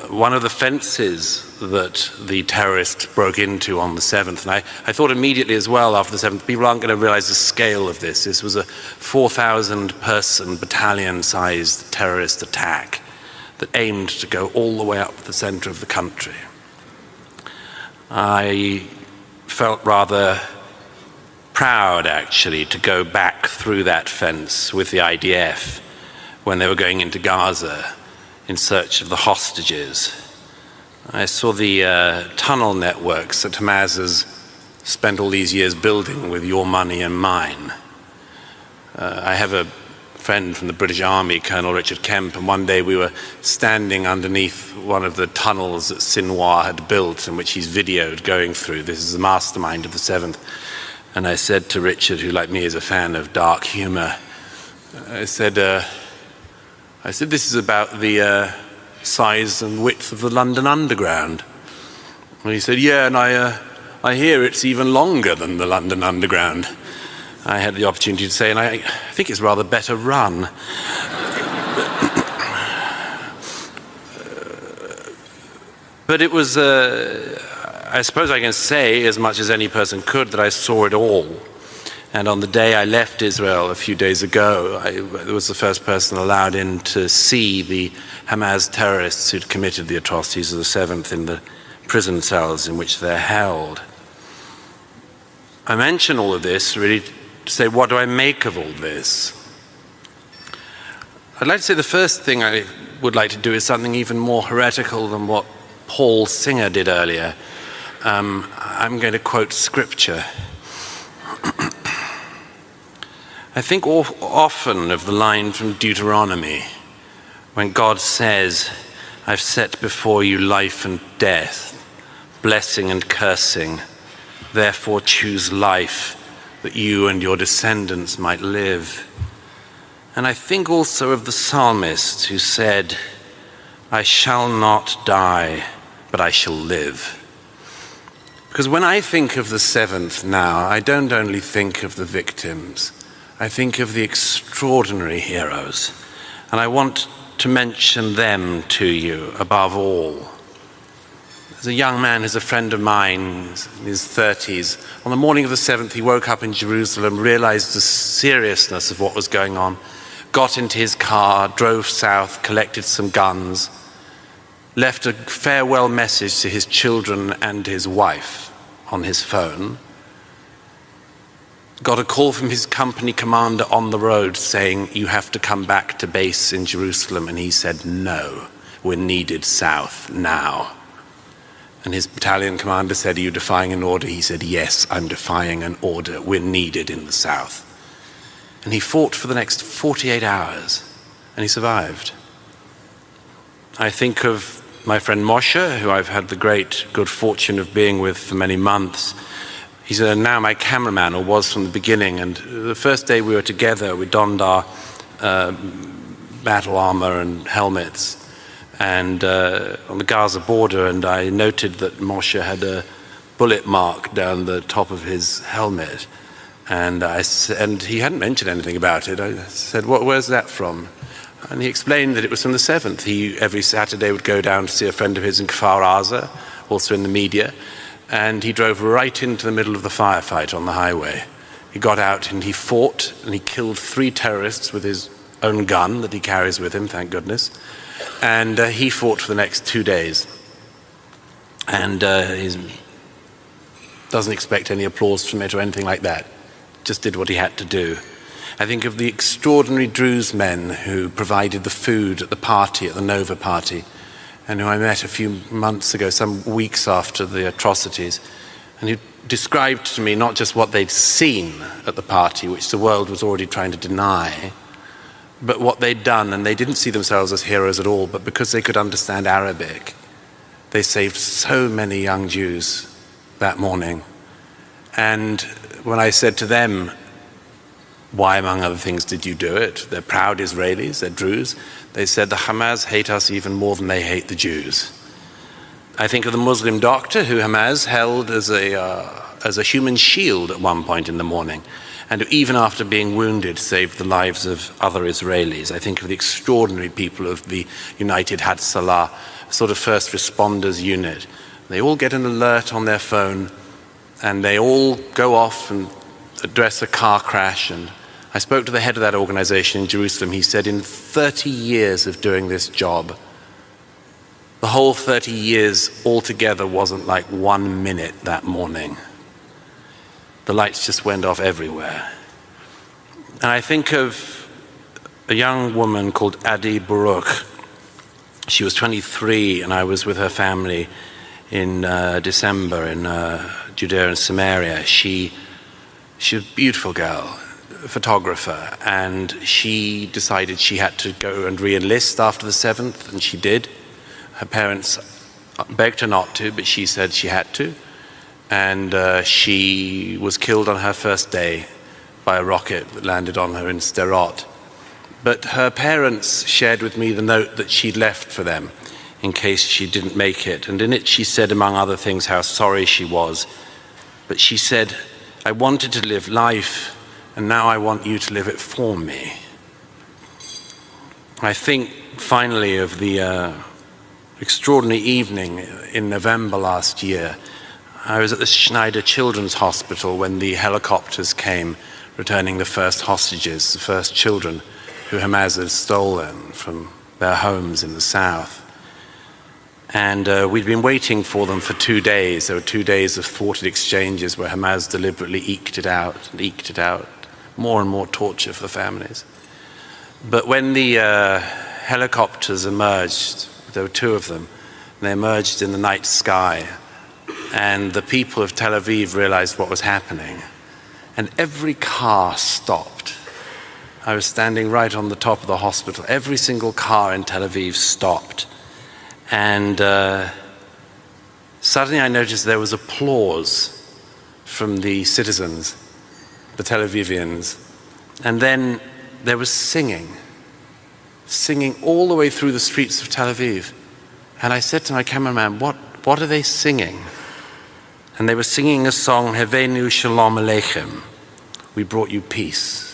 one of the fences that the terrorists broke into on the 7th, and I thought immediately as well after the 7th, people aren't going to realize the scale of this. This was a 4,000-person battalion-sized terrorist attack that aimed to go all the way up the center of the country. I felt rather proud, actually, to go back through that fence with the IDF when they were going into Gaza in search of the hostages. I saw the tunnel networks that Hamas has spent all these years building with your money and mine. I have a friend from the British Army, Colonel Richard Kemp, and one day we were standing underneath one of the tunnels that Sinwar had built, in which he's videoed going through. This is the mastermind of the 7th. And I said to Richard, who like me is a fan of dark humor, I said, this is about the size and width of the London Underground. And he said, yeah, and I hear it's even longer than the London Underground. I had the opportunity to say, and I think it's rather better run. But it was, I suppose I can say as much as any person could that I saw it all. And on the day I left Israel a few days ago, I was the first person allowed in to see the Hamas terrorists who'd committed the atrocities of the 7th in the prison cells in which they're held. I mention all of this really to say, what do I make of all this? I'd like to say the first thing I would like to do is something even more heretical than what Paul Singer did earlier. I'm going to quote scripture. I think often of the line from Deuteronomy, when God says, I've set before you life and death, blessing and cursing, therefore choose life, that you and your descendants might live. And I think also of the psalmist who said, I shall not die, but I shall live. Because when I think of the 7th now, I don't only think of the victims, I think of the extraordinary heroes. And I want to mention them to you above all. There's a young man who's a friend of mine, in his 30s. On the morning of the 7th, he woke up in Jerusalem, realized the seriousness of what was going on, got into his car, drove south, collected some guns, left a farewell message to his children and his wife on his phone, got a call from his company commander on the road saying, you have to come back to base in Jerusalem. And he said, no, we're needed south now. And his battalion commander said, are you defying an order? He said, yes, I'm defying an order. We're needed in the south. And he fought for the next 48 hours, and he survived. I think of my friend Moshe, who I've had the great good fortune of being with for many months. He's now my cameraman, or was from the beginning. And the first day we were together, we donned our battle armor and helmets, and on the Gaza border, and I noted that Moshe had a bullet mark down the top of his helmet, and he hadn't mentioned anything about it. I said, where's that from? And he explained that it was from the 7th. He every Saturday would go down to see a friend of his in Kfar Aza, also in the media, and he drove right into the middle of the firefight on the highway. He got out and he fought, and he killed 3 terrorists with his own gun that he carries with him, thank goodness. And he fought for the next 2 days. And he doesn't expect any applause from it or anything like that. Just did what he had to do. I think of the extraordinary Druze men who provided the food at the party, at the Nova party, and who I met a few months ago, some weeks after the atrocities, and who described to me not just what they'd seen at the party, which the world was already trying to deny, but what they'd done. And they didn't see themselves as heroes at all, but because they could understand Arabic, they saved so many young Jews that morning. And when I said to them, why, among other things, did you do it? They're proud Israelis, they're Druze. They said, the Hamas hate us even more than they hate the Jews. I think of the Muslim doctor who Hamas held as a human shield at one point in the morning. and who, even after being wounded, saved the lives of other Israelis. I think of the extraordinary people of the United Hatzalah, sort of first responders unit. They all get an alert on their phone, and they all go off and address a car crash. And I spoke to the head of that organization in Jerusalem. He said, in 30 years of doing this job, the whole 30 years altogether wasn't like 1 minute that morning. The lights just went off everywhere. And I think of a young woman called Adi Baruch. She was 23, and I was with her family in December in Judea and Samaria. She's a beautiful girl, a photographer, and she decided she had to go and re-enlist after the 7th, and she did. Her parents begged her not to, but she said she had to. And she was killed on her first day by a rocket that landed on her in Sderot. But her parents shared with me the note that she'd left for them in case she didn't make it. And in it she said, among other things, how sorry she was. But she said, I wanted to live life, and now I want you to live it for me. I think, finally, of the extraordinary evening in November last year. I was at the Schneider Children's Hospital when the helicopters came, returning the first hostages, the first children who Hamas had stolen from their homes in the south. And we'd been waiting for them for 2 days. There were 2 days of thwarted exchanges where Hamas deliberately eked it out, more and more torture for the families. But when the helicopters emerged, there were 2 of them, and they emerged in the night sky, and the people of Tel Aviv realized what was happening, and every car stopped. I was standing right on the top of the hospital. Every single car in Tel Aviv stopped, and suddenly I noticed there was applause from the citizens, the Tel Avivians, and then there was singing all the way through the streets of Tel Aviv. And I said to my cameraman, what are they singing? And they were singing a song, Hevenu Shalom Aleichem, we brought you peace.